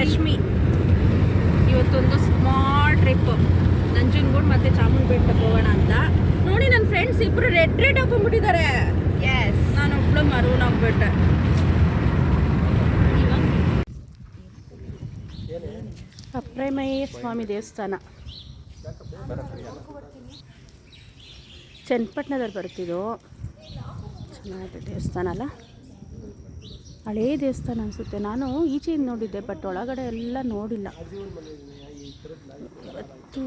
ರಶ್ಮಿ. ಇವತ್ತೊಂದು small trip Nanjangud ಮತ್ತು ಚಾಮುಂಡಿ ಬೆಟ್ಟಕ್ಕೆ ಹೋಗೋಣ ಅಂತ. ನೋಡಿ ನನ್ನ ಫ್ರೆಂಡ್ಸ್ ಇಬ್ಬರು ರೆಡ್ ಹಾಕೊಂಡ್ಬಿಟ್ಟಿದ್ದಾರೆ. ಎಸ್, ನಾನು ಒಬ್ಳು ಮರೂನ್ ಆಗ್ಬಿಟ್ಟೆ. ಅಪ್ರಮೇಯ ಸ್ವಾಮಿ ದೇವಸ್ಥಾನ ಚನ್ನಪಟ್ಟಣದಲ್ಲಿ ಬರ್ತಿದ್ದು. ಚೆನ್ನಾಗಿದೆ ದೇವಸ್ಥಾನ ಅಲ್ಲ, ಹಳೇ ದೇವಸ್ಥಾನ ಅನಿಸುತ್ತೆ. ನಾನು ಈಚೆಯಿಂದ ನೋಡಿದ್ದೆ, ಬಟ್ ಒಳಗಡೆ ಎಲ್ಲ ನೋಡಿಲ್ಲ. ಇವತ್ತು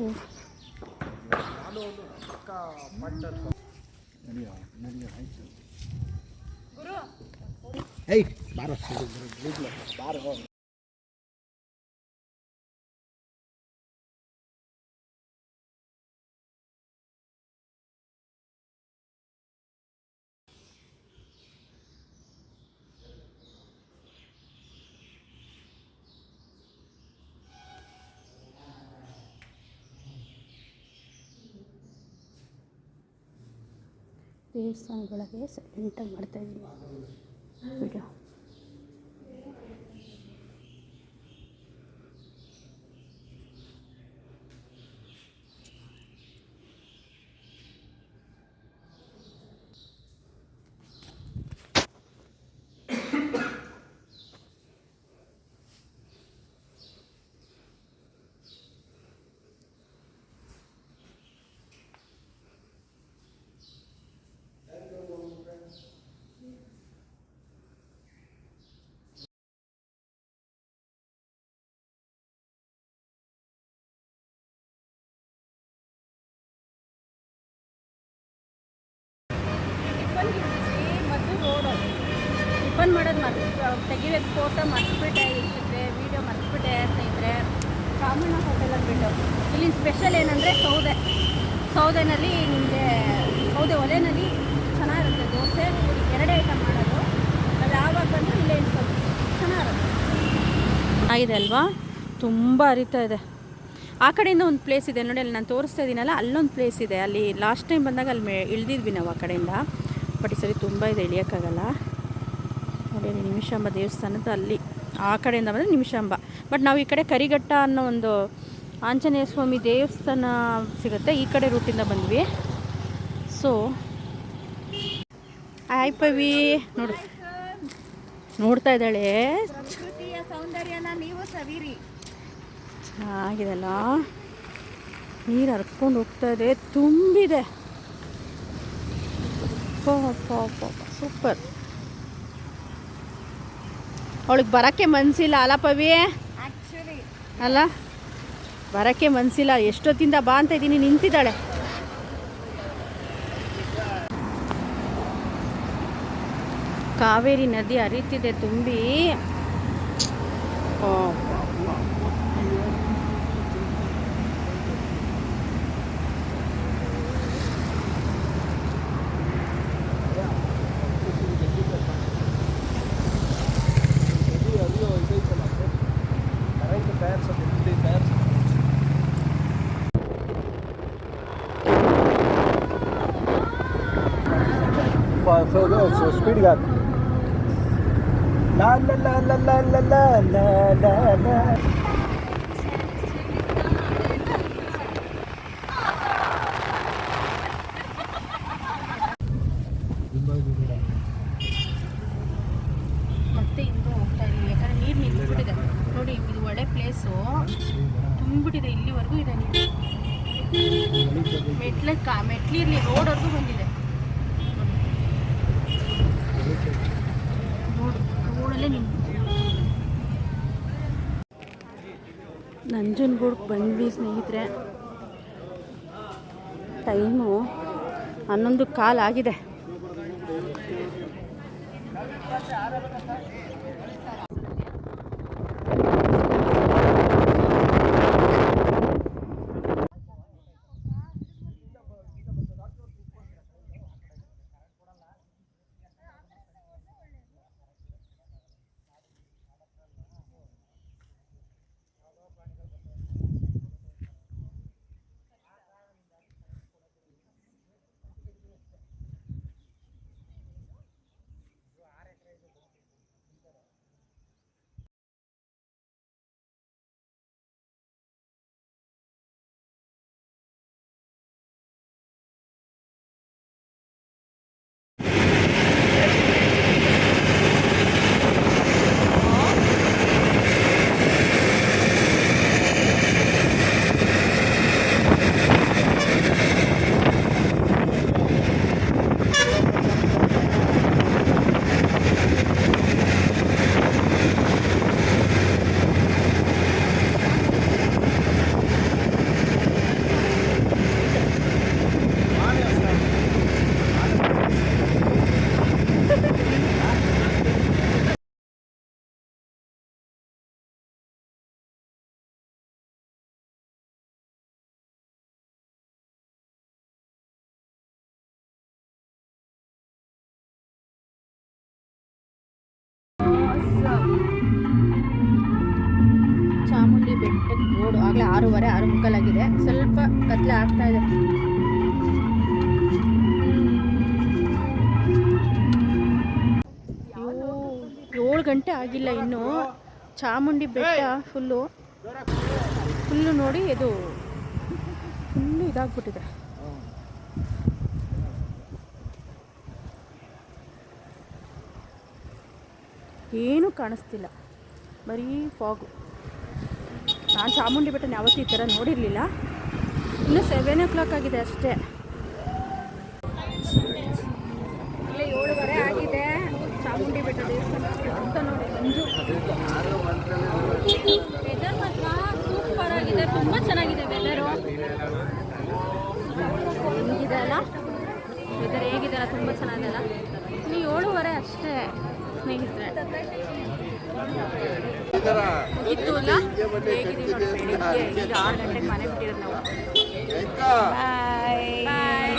ದೇವಸ್ಥಾನದೊಳಗೆ ಸೈಲೆಂಟಾಗಿ ಮಾಡ್ತಾಯಿದ್ದೀನಿ ವಿಡಿಯೋ. ಮತ್ತು ರೋಡು ಟಿಫನ್ ಮಾಡೋದು ತೆಗಿಬೇಕು. ಫೋಟೋ ಮರ್ತ್ಬಿಟ್ಟೆ, ಇರ್ತಿದ್ರೆ ವೀಡಿಯೋ ಮರ್ತ್ಬಿಟ್ಟೆ ಸ್ನೇಹಿತರೆ. ಚಾಮಣ್ಣ ಹೋಟೆಲ್ ಅಂದ್ಬಿಟ್ಟು ಇಲ್ಲಿ ಸ್ಪೆಷಲ್ ಏನಂದರೆ ಸೌದೆನಲ್ಲಿ ನಿಮಗೆ ಸೌದೆ ಒಲೆಯಲ್ಲಿ ಚೆನ್ನಾಗಿರುತ್ತೆ. ದೋಸೆ ಎರಡೇ ಐಟಮ್ ಮಾಡೋದು. ಅದು ಯಾವಾಗ ಬಂದರೂ ಇಲ್ಲೇ ಇಟ್ಕೊಂಡು ಚೆನ್ನಾಗಿರುತ್ತೆ. ಆಗಿದೆ ಅಲ್ವಾ, ತುಂಬ ಹರಿತಾ ಇದೆ. ಆ ಕಡೆಯಿಂದ ಒಂದು ಪ್ಲೇಸ್ ಇದೆ ನೋಡಿ, ಅಲ್ಲಿ ನಾನು ತೋರಿಸ್ತಾ ಇದ್ದೀನಲ್ಲ, ಅಲ್ಲೊಂದು ಪ್ಲೇಸ್ ಇದೆ. ಅಲ್ಲಿ ಲಾಸ್ಟ್ ಟೈಮ್ ಬಂದಾಗ ಅಲ್ಲಿ ಇಳಿದಿದ್ವಿ ನಾವು ಆ ಕಡೆಯಿಂದ. ಬಟ್ ಈ ಸರಿ ತುಂಬ ಇದೆ, ಇಳಿಯೋಕ್ಕಾಗಲ್ಲ. ನೋಡಿ ನಿಮಿಷಾಂಬ ದೇವಸ್ಥಾನದ ಅಲ್ಲಿ ಆ ಕಡೆಯಿಂದ ಬಂದರೆ ನಿಮಿಷಾಂಬ. ಬಟ್ ನಾವು ಈ ಕಡೆ ಕರಿಘಟ್ಟ ಅನ್ನೋ ಒಂದು ಆಂಜನೇಯ ಸ್ವಾಮಿ ದೇವಸ್ಥಾನ ಸಿಗುತ್ತೆ, ಈ ಕಡೆ ರೂಟಿಂದ ಬಂದ್ವಿ. ಸೊ ಆಯ್ ಪವಿ ನೋಡ್ತಾ ಇದ್ದಾಳೆ. ಪ್ರಕೃತಿಯ ಸೌಂದರ್ಯನ ನೀವು ಸವಿರಿ. ಚೆನ್ನಾಗಿದೆಲ್ಲ, ನೀರು ಹರ್ಕೊಂಡು ಹೋಗ್ತಾ ಇದೆ, ತುಂಬಿದೆ. ಸೂಪರ್. ಅವಳಿಗೆ ಬರೋಕ್ಕೆ ಮನಸ್ಸಿಲ್ಲ ಅಲ್ಲ ಪವಿ? ಅಲ್ಲ, ಬರೋಕ್ಕೆ ಮನಸ್ಸಿಲ್ಲ. ಎಷ್ಟೊತ್ತಿಂದ ಬಾ ಅಂತ ಇದ್ದೀನಿ, ನಿಂತಿದ್ದಾಳೆ. ಕಾವೇರಿ ನದಿ ಹರಿತಿದೆ ತುಂಬಿ. ಸ್ಪೀಡ್ಗೆ ಹಾಕಿ. ಲಾ ಲಾ ಲಾ ಲಾ ಲಾ ಲಾ ಲಾ ಲಾ ಲಾ. ಮತ್ತೆ ಇಂದು ಹೋಗ್ತಾ ಇದ್ದೀವಿ, ಯಾಕಂದರೆ ನೀರು ನಿಂತ್ಬಿಟ್ಟಿದೆ. ನೋಡಿ, ಇದು ಒಳ್ಳೆ ಪ್ಲೇಸು, ತುಂಬಿಬಿಟ್ಟಿದೆ. ಇಲ್ಲಿವರೆಗೂ ಇದೆ ನೀರು. ಮೆಟ್ಲಿರಲಿ, ರೋಡ್ವರೆಗೂ ಬಂದಿದೆ. ರೋಡಲ್ಲೇ ನಂಜನಗೂಡಿಗೆ ಬಂದ್ವಿ ಸ್ನೇಹಿತರೆ. ಟೈಮು 11:15 ಆಗಿದೆ. ಬೆಟ್ಟಕ್ಕೆ ರೋಡು ಆಗಲೇ 6:30 6:45 ಆಗಿದೆ. ಸ್ವಲ್ಪ ಕತ್ಲೆ ಆಗ್ತಾ ಇದೆ. ಅಯ್ಯೋ 7 ಗಂಟೆ ಆಗಿಲ್ಲ ಇನ್ನೂ. ಚಾಮುಂಡಿ ಬೆಟ್ಟ ಫುಲ್ಲು ನೋಡಿ ಇದು ಫುಲ್ಲು ಇದಾಗ್ಬಿಟ್ಟಿದೆ. ಏನೂ ಕಾಣಿಸ್ತಿಲ್ಲ, ಬರೀ ಫಾಗು. ನಾನು ಚಾಮುಂಡಿ ಬೆಟ್ಟನ ಯಾವತ್ತೂ ಈ ಥರ ನೋಡಿರಲಿಲ್ಲ. ಇನ್ನೂ 7 o'clock ಆಗಿದೆ ಅಷ್ಟೇ. ಇಲ್ಲೇ 7:30 ಆಗಿದೆ. ಚಾಮುಂಡಿ ಬೆಟ್ಟ ದೇವಸ್ಥಾನ ಅಂತ ನೋಡಿ ಮಂಜು. ವೆದರ್ ಮಾತ್ರ ಸೂಪರ್ ಆಗಿದೆ, ತುಂಬ ಚೆನ್ನಾಗಿದೆ ವೆದರು. ಹೆಂಗಿದೆ ಅಲ್ಲ ವೆದರ್, ಹೇಗಿದೆ ಅಲ್ಲ, ತುಂಬ ಚೆನ್ನಾಗಿದೆ ಅಲ್ಲ. ಇನ್ನು 7:30 ಅಷ್ಟೇ ಸ್ನೇಹಿತರೆ. ಮುಗಿತ್ತು ಅಲ್ಲ, ಹೇಗಿದ್ದೀವಿ ನೋಡಿ. ಬೆಳಿಗ್ಗೆ ಈಗ 6 ಗಂಟೆಗೆ ಮನೆ ಬಿಟ್ಟಿರೋದು ನಾವು. ಬಾಯ್ ಬಾಯ್.